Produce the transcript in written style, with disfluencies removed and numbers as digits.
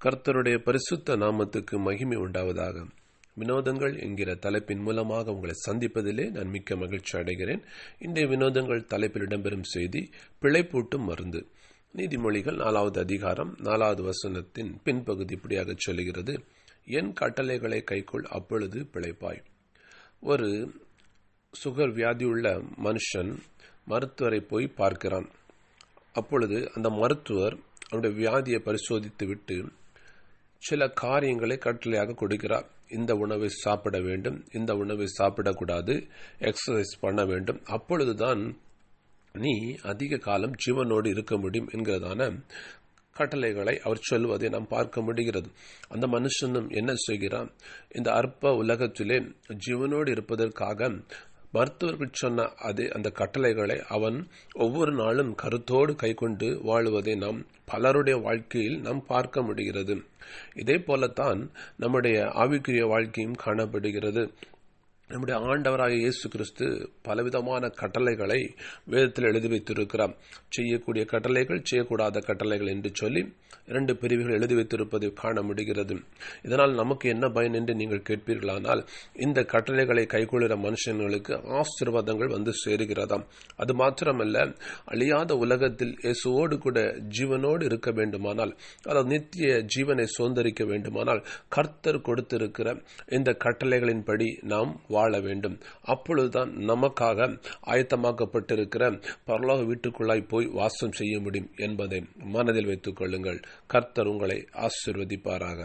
கர்த்தருடைய பரிசுத்த நாமத்துக்கு மகிமை உண்டாவதாக. வினோதங்கள் என்கிற தலைப்பின் மூலமாக உங்களை சந்திப்பதிலே நான் மிக்க மகிழ்ச்சி அடைகிறேன். இன்றைய வினோதங்கள் தலைப்பில் இடம்பெறும் செய்தி பிழைப்பூட்டும் மருந்து. நீதிமொழிகள் 4வது அதிகாரம் 4வது வசனத்தின் பின்பகுதி இப்படியாக சொல்லுகிறது: என் கட்டளைகளை கைக்கொள், அப்பொழுது பிழைப்பாய். ஒரு சுகர் வியாதியுள்ள மனுஷன் மருத்துவரை போய் பார்க்கிறான். அப்பொழுது அந்த மருத்துவர் அவனுடைய வியாதியை பரிசோதித்து விட்டு சில காரியங்களை கட்டளையாக கொடுக்கிறார். இந்த உணவை சாப்பிட வேண்டும், இந்த உணவை சாப்பிடக்கூடாது, எக்ஸசைஸ் பண்ண வேண்டும், அப்பொழுதுதான் நீ அதிக காலம் ஜீவனோடு இருக்க முடியும் என்கிறதான கட்டளைகளை அவர் சொல்வதை நாம் பார்க்க முடிகிறது. அந்த மனுஷனும் என்ன செய்கிறான்? இந்த அற்ப உலகத்திலே ஜீவனோடு இருப்பதற்காக மருத்துவர்கள் சொன்ன அந்த கட்டளைகளை அவன் ஒவ்வொரு நாளும் கருத்தோடு கைக்கொண்டு வாழுவதை நாம் பலருடைய வாழ்க்கையில் நாம் பார்க்க முடிகிறது. இதே போலத்தான் நம்முடைய ஆவிக்குரிய வாழ்க்கையும் காணப்படுகிறது. நம்முடைய ஆண்டவராகிய இயேசு கிறிஸ்து பலவிதமான கட்டளைகளை வேதத்தில் எழுதி வைத்திருக்கிறார். செய்யக்கூடிய கட்டளைகள், செய்யக்கூடாத கட்டளைகள் என்று சொல்லி 2 பிரிவுகள் எழுதி வைத்திருப்பதை காண முடிகிறது. இதனால் நமக்கு என்ன பயன் என்று நீங்கள் கேட்பீர்களானால், இந்த கட்டளைகளை கைக்கொள்கிற மனுஷங்களுக்கு ஆசீர்வாதங்கள் வந்து சேருகிறதாம். அது மாத்திரமல்ல, அழியாத உலகத்தில் இயேசுவோடு கூட ஜீவனோடு இருக்க வேண்டுமானால், அதாவது நித்திய ஜீவனை சுதந்திரிக்க வேண்டுமானால், கர்த்தர் கொடுத்திருக்கிற இந்த கட்டளைகளின்படி நாம் வாழ வேண்டும். அப்பொழுதுதான் நமக்காக ஆயத்தமாக்கப்பட்டிருக்கிற பரலோக வீட்டுக்குள்ளாய் போய் வாசம் செய்ய முடியும் என்பதை மனதில் வைத்துக் கொள்ளுங்கள். கர்த்தர் உங்களை ஆசீர்வதிப்பாராக.